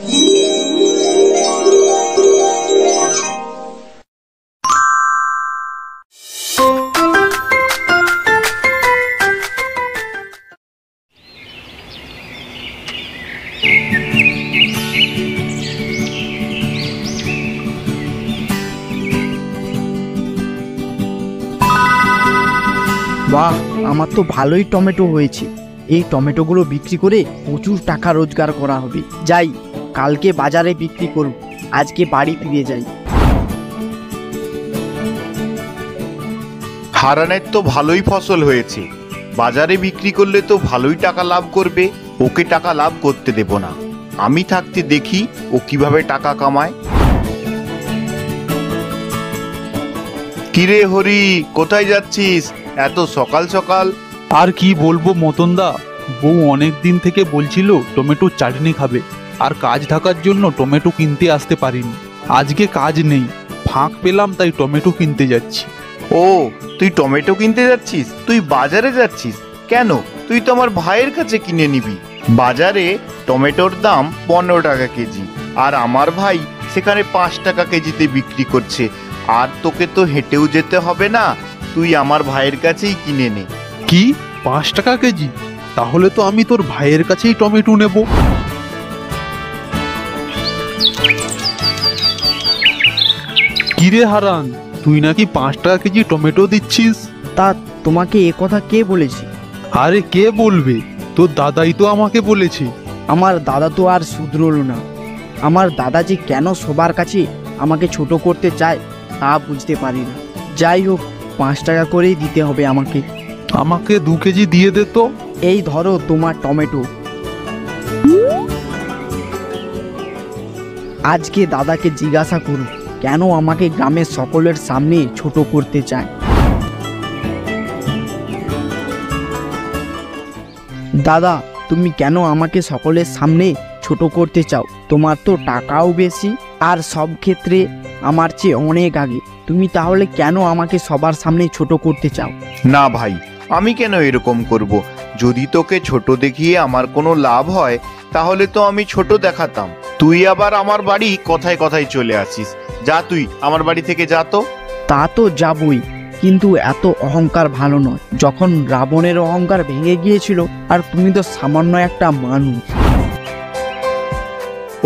বাহ, আমার তো ভালোই টমেটো হয়েছে। এই টমেটোগুলো বিক্রি করে প্রচুর টাকা রোজগার করা হবে। যাই, কালকে বাজারে বিক্রি করব, আজকে বাড়ি ফিরে যাই। হারানের তো ভালোই ফসল হয়েছে, বাজারে বিক্রি করলে তো ভালোই টাকা লাভ করবে। ওকে টাকা লাভ করতে দেব না, আমি থাকতে দেখি ও কিভাবে টাকা কামায়। কিরে হরি, কোথায় যাচ্ছিস এত সকাল সকাল? আর কি বলবো মতনদা, বউ অনেক দিন থেকে বলছিল টমেটোর চাটনি খাবে, আর কাজ থাকার জন্য টমেটো কিনতে আসতে পারিনি। আজকে কাজ নেই, ফাঁক পেলাম, তাই টমেটো কিনতে যাচ্ছি। ও, তুই টমেটো কিনতে যাচ্ছিস? তুই বাজারে যাচ্ছিস কেন? তুই তো আমার ভাইয়ের কাছে কিনে নিবি। বাজারে টমেটোর দাম 15 টাকা কেজি, আর আমার ভাই সেখানে 5 টাকা কেজিতে বিক্রি করছে। আর তোকে তো হেঁটেও যেতে হবে না, তুই আমার ভাইয়ের কাছেই কিনে নে। কি, 5 টাকা কেজি? তাহলে তো আমি তোর ভাইয়ের কাছেই টমেটো নেব। কিরে হারান, তুই নাকি 5 টাকা কেজি টমেটো দিচ্ছিস? তা তোমাকে এ কথা কে বলেছে? আরে কে বলবে, তোর দাদাই তো আমাকে বলেছে। আমার দাদা তো আর শুধরল না। আমার দাদা যে কেন সবার কাছে আমাকে ছোট করতে চায় তা বুঝতে পারি না। যাই হোক, 5 টাকা করেই দিতে হবে আমাকে। আমাকে 2 কেজি দিয়ে দে তো। এই ধরো তোমার টমেটো। আজকে দাদাকে জিজ্ঞাসা করুন কেন আমাকে গ্রামের সকলের সামনে ছোট করতে চায়। দাদা, তুমি কেন আমাকে সকলের সামনে ছোট করতে চাও? তোমার তো টাকাও বেশি, আর সব ক্ষেত্রে আমার চেয়ে অনেক আগে। তুমি তাহলে কেন আমাকে সবার সামনে ছোট করতে চাও? না ভাই, আমি কেন এরকম করব? যদি তোকে ছোট দেখিয়ে আমার কোনো লাভ হয় তাহলে তো আমি ছোট দেখাতাম। তুই আবার আমার বাড়ি কথায় কথায় চলে আসিস। যা, তুই আমার বাড়ি থেকে যা তো। তা তো যাবই, কিন্তু এত অহংকার ভালো নয়। যখন রাবণের অহংকার ভেঙে গিয়েছিল, আর তুমি তো সামান্য একটা মানুষ।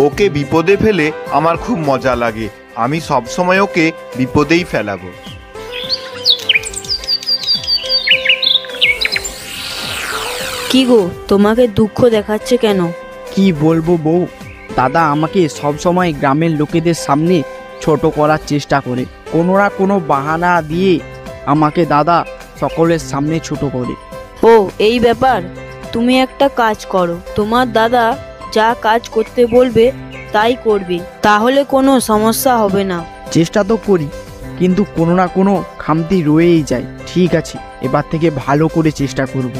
ওকে বিপদে ফেলে আমার খুব মজা লাগে। আমি সবসময় ওকে বিপদেই ফেলাবো। কি গো, তোমাকে দুঃখ দেখাচ্ছে কেন? কি বলবো বউ, দাদা আমাকে সব সময় গ্রামের লোকেদের সামনে ছোট করার চেষ্টা করে। কোনো না কোনো বাহানা দিয়ে আমাকে দাদা সকলের সামনে ছোট করে। ও, এই ব্যাপার। তুমি একটা কাজ করো, তোমার দাদা যা কাজ করতে বলবে তাই করবে, তাহলে কোনো সমস্যা হবে না। চেষ্টা তো করি, কিন্তু কোনো না কোনো খামতি রয়েই যায়। ঠিক আছে, এবার থেকে ভালো করে চেষ্টা করব।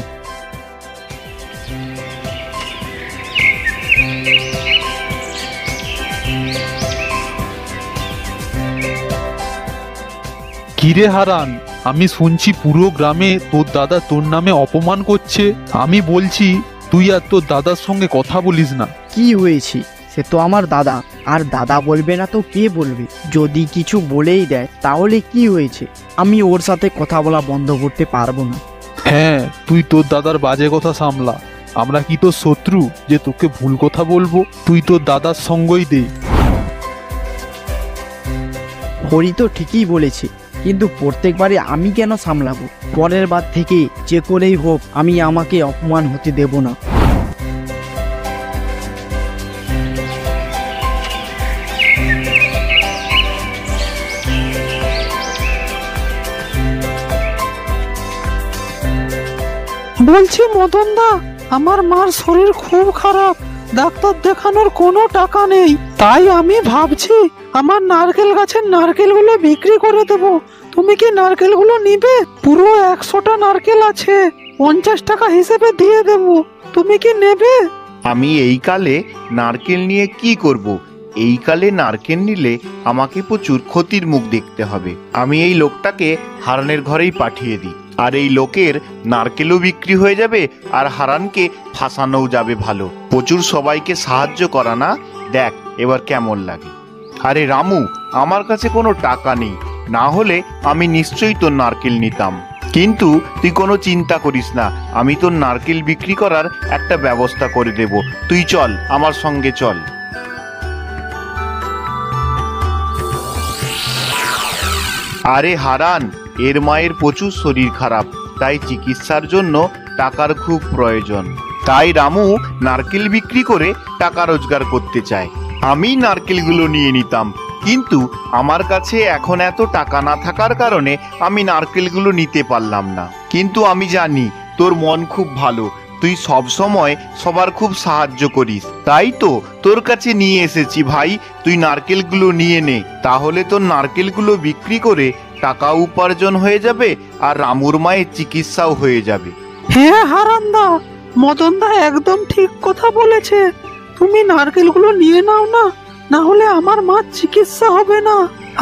কিরে হারান, আমি শুনছি পুরো গ্রামে তোর দাদা তোর নামে অপমান করছে। আমি বলছি তুই আর তোর দাদার সঙ্গে কথা বলিস না। কি হয়েছে? সে তো আমার দাদা, আর দাদা বলবে না তো কে বলবে? যদি কিছু বলেই দেয় তাহলে কি হয়েছে? আমি ওর সাথে কথা বলা বন্ধ করতে পারবো না। হ্যাঁ, তুই তোর দাদার বাজে কথা সামলা। আমরা কি তোর শত্রু যে তোকে ভুল কথা বলবো? তুই তোর দাদার সঙ্গই দে। হরি তো ঠিকই বলেছে, কিন্তু প্রত্যেকবারে আমি কেন সামলাবো? পরের বার থেকে যে করেই হোক আমি আমাকে অপমান হতে দেব না। বলছি মদনদা, আমার মার শরীর খুব খারাপ, ডাক্তার দেখানোর কোনো টাকা নেই। তাই আমি ভাবছি আমার নারকেল গাছের নারকেলগুলো বিক্রি করে দেব। তুমি কি নারকেলগুলো নিবে? পুরো 100টা নারকেল আছে, 50 টাকা হিসেবে দিয়ে দেব। তুমি কি নেবে? আমি এই কালে নারকেল নিয়ে কি করব? এই কালে নারকেল নিলে আমাকে প্রচুর ক্ষতির মুখ দেখতে হবে। আমি এই লোকটাকে হারানের ঘরেই পাঠিয়ে দিই, আর এই লোকের নারকেলও বিক্রি হয়ে যাবে, আর হারানকে ফাঁসানোও যাবে। ভালো, প্রচুর সবাইকে সাহায্য করা না, দেখ এবার কেমন লাগে। আরে রামু, আমার কাছে কোনো টাকা নেই, না হলে আমি নিশ্চয়ই তোর নারকেল নিতাম। কিন্তু তুই কোনো চিন্তা করিস না, আমি তোর নারকেল বিক্রি করার একটা ব্যবস্থা করে দেব। তুই চল, আমার সঙ্গে চল। আরে হারান, এর মায়ের প্রচুর শরীর খারাপ, তাই চিকিৎসার জন্য টাকার খুব প্রয়োজন। তাই রামু নারকেল বিক্রি করে টাকা রোজগার করতে চায়। আমি নারকেলগুলো নিয়ে নিতাম, কিন্তু আমার কাছে এখন এত টাকা না থাকার কারণে আমি নারকেলগুলো নিতে পারলাম না। কিন্তু আমি জানি তোর মন খুব ভালো, তুই সব সময় সবার খুব সাহায্য করিস, তাই তো তোর কাছে নিয়ে এসেছি ভাই। তুই নারকেলগুলো নিয়ে নে, তাহলে তোর নারকেলগুলো বিক্রি করে টাকা উপার্জন হয়ে যাবে আর রামুর মায়ের চিকিৎসাও হয়ে যাবে। হ্যাঁ হারান্দা, মদনদা একদম ঠিক কথা বলেছে। তুমি নারকেলগুলো নিয়ে নাও না, না হলে আমার মার চিকিৎসা হবে না।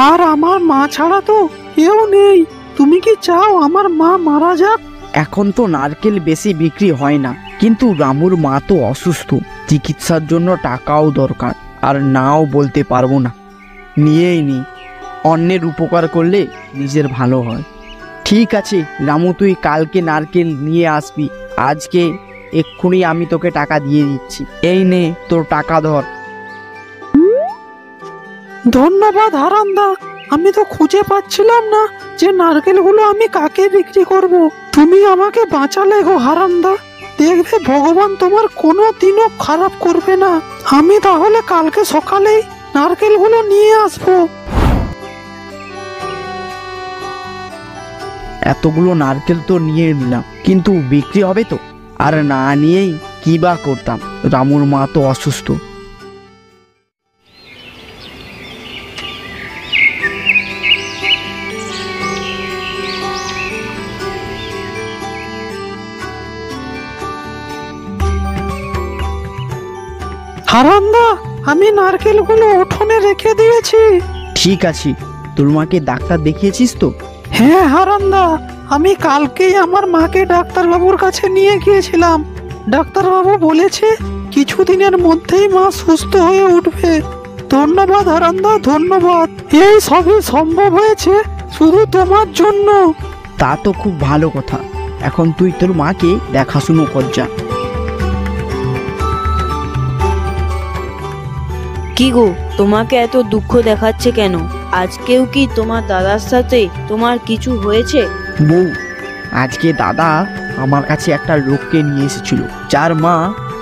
আর আমার মা ছাড়া তো কেউ নেই। তুমি কি চাও আমার মা মারা যাক? এখন তো নারকেল বেশি বিক্রি হয় না, কিন্তু রামুর মা তো অসুস্থ, চিকিৎসার জন্য টাকাও দরকার, আর নাও বলতে পারবো না। নিয়েই নি, অন্যের উপকার করলে নিজের ভালো হয়। ঠিক আছে রামু, তুই কালকে নারকেল নিয়ে আসবি, আজকে এক্ষুনি আমি তোকে টাকা দিয়ে দিচ্ছি। এই নে তোর টাকা ধর। ধন্যবাদ হারান্দা, আমি তো খুঁজে পাচ্ছিলাম না যে নারকেলগুলো আমি কাকে বিক্রি করব। তুমি আমাকে বাঁচালে গো হারান্দা। দেখবে ভগবান তোমার কোনো দিনও খারাপ করবে না। আমি তাহলে কালকে সকালেই নারকেলগুলো নিয়ে আসবো। এতগুলো নারকেল তো নিয়ে নিলাম, কিন্তু বিক্রি হবে তো? আর না নিয়েই কি বা করতাম, রামুর মা তো অসুস্থ। হারান্দা, আমি নারকেলগুলো উঠোনে রেখে দিয়েছি। ঠিক আছে, তোর মাকে ডাক্তার দেখিয়েছিস তো? হ্যাঁ হারান্দা, আমি কালকেই আমার মাকে ডাক্তারবাবুর কাছে নিয়ে গিয়েছিলাম। ডাক্তারবাবু বলেছে কিছুদিনের মধ্যেই মা সুস্থ হয়ে উঠবে। ধন্যবাদ হারান্দা, ধন্যবাদ। এই সবই সম্ভব হয়েছে শুধু তোমার জন্য। তা তো খুব ভালো কথা। এখন তুই তোর মাকে দেখাশুনো কর যা। কি গো, তোমাকে এত দুঃখ দেখাচ্ছে কেন? আজকেও কি তোমার দাদার সাথে তোমার কিছু হয়েছে? বউ, আজকে দাদা আমার কাছে একটা লোককে নিয়ে এসেছিল, যার মা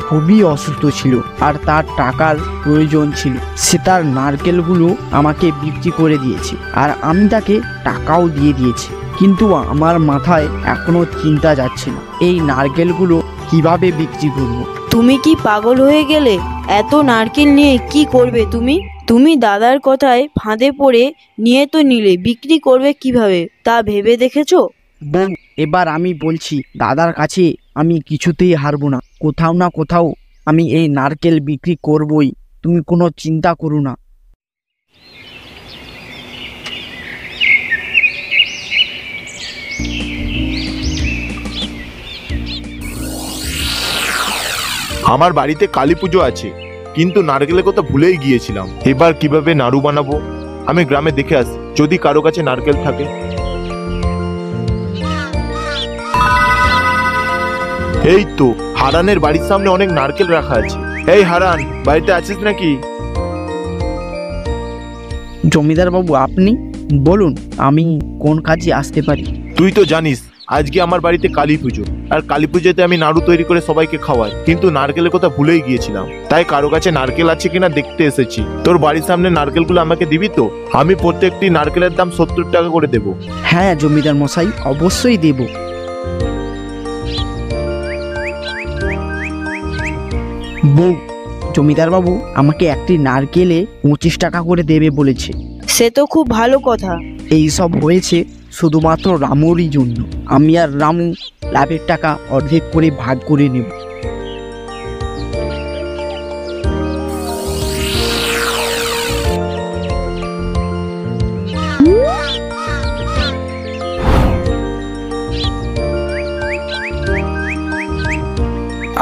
খুবই অসুস্থ ছিল আর তার টাকার প্রয়োজন ছিল। সে তার নারকেলগুলো আমাকে বিক্রি করে দিয়েছে, আর আমি তাকে টাকাও দিয়ে দিয়েছি। কিন্তু আমার মাথায় এখনো চিন্তা যাচ্ছে না, এই নারকেলগুলো কিভাবে বিক্রি করব। তুমি কি পাগল হয়ে গেলে? এত নারকেল নিয়ে কি করবে তুমি? তুমি দাদার কথায় ফাঁদে পড়ে নিয়ে তো নিলে, বিক্রি করবে কিভাবে তা ভেবে দেখেছো? বউ, এবার আমি বলছি, দাদার কাছে আমি কিছুতেই হারবো না। কোথাও না কোথাও আমি এই নারকেল বিক্রি করবই, তুমি কোনো চিন্তা করো না। আমার বাড়িতে কালী পুজো আছে, কিন্তু নারকেলের কথা ভুলেই গিয়েছিলাম। এবার কিভাবে নাড়ু বানাবো? আমি গ্রামে দেখে আসি, যদি কারো কাছে নারকেল থাকে। এই তো, হারানের বাড়ির সামনে অনেক নারকেল রাখা আছে। এই হারান, বাড়িতে আছিস নাকি? জমিদার বাবু, আপনি বলুন, আমি কোন কাজে আসতে পারি? তুই তো জানিস আজকে আমার বাড়িতে কালী পুজো, আর কালী পুজোতে আমি নাড়ু তৈরি করে সবাইকে খাওয়াই, কিন্তু নারকেলের কথা ভুলেই গিয়েছিলাম। তাই কারো কাছে নারকেল আছে কিনা দেখতে এসেছি। তোর বাড়ির সামনে নারকেলগুলো আমাকে দিবি তো? আমি প্রত্যেকটি নারকেলের দাম 70 টাকা করে দেবো। হ্যাঁ জমিদার মশাই, অবশ্যই দেব। বউ, জমিদার বাবু আমাকে একটি নারকেলে 25 টাকা করে দেবে বলেছে। সে তো খুব ভালো কথা। এই সব হয়েছে শুধুমাত্র রামুরই জন্য। আমি আর রামু লাভের টাকা অর্ধেক করে ভাগ করে নেব।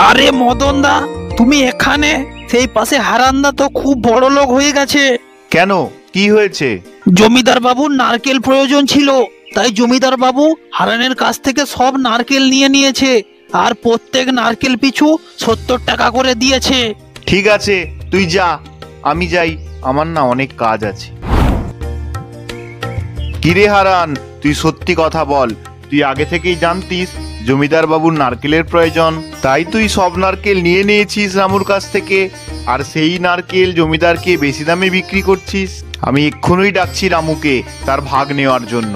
আরে মদনদা, তুমি এখানে? সেই পাশে হারান্দা তো খুব বড় লোক হয়ে গেছে। কেন, কি হয়েছে? জমিদার বাবুর নারকেল প্রয়োজন ছিল, তাই জমিদার বাবু হারানের কাছ থেকে সব নারকেল নিয়ে নিয়েছে আর প্রত্যেক নারকেল পিছু 70 টাকা করে দিয়েছে। ঠিক আছে, তুই যা, আমি যাই, আমার না অনেক কাজ আছে। কিরে হারান, তুই সত্যি কথা বল, তুই আগে থেকেই জানতিস জমিদার বাবুর নারকেলের প্রয়োজন, তাই তুই সব নারকেল নিয়ে নিয়েছিস রামুর কাছ থেকে, আর সেই নারকেল জমিদারকে বেশি দামে বিক্রি করছিস? আমি এক্ষুনি ডাকছি রামুকে তার ভাগ নেওয়ার জন্য।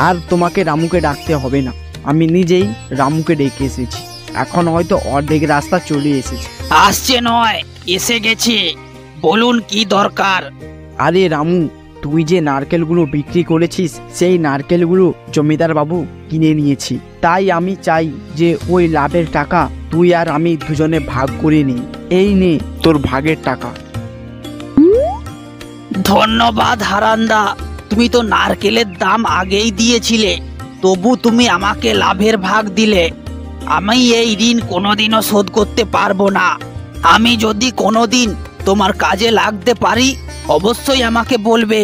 আর তোমাকে রামুকে ডাকতে হবে না, আমি নিজেই রামুকে ডেকে এসেছি। এখন হয়তো অর্ধেক রাস্তা চলে এসেছে। আসছে নয়, এসে গেছে, বলুন কি দরকার। আরে রামু, তুই যে নারকেলগুলো বিক্রি করেছিস সেই নারকেলগুলো জমিদার বাবু কিনে নিয়েছি, তাই আমি চাই যে ওই লাভের টাকা তুই আর আমি দুজনে ভাগ করে নিই। এই নে তোর ভাগের টাকা। ধন্যবাদ হারান্দা, তুমি তো নারকেলের দাম আগেই দিয়েছিলে, তবু তুমি আমাকে লাভের ভাগ দিলে। আমি এই ঋণ কোনোদিনও শোধ করতে পারবো না। আমি যদি কোনোদিন তোমার কাজে লাগতে পারি অবশ্যই আমাকে বলবে।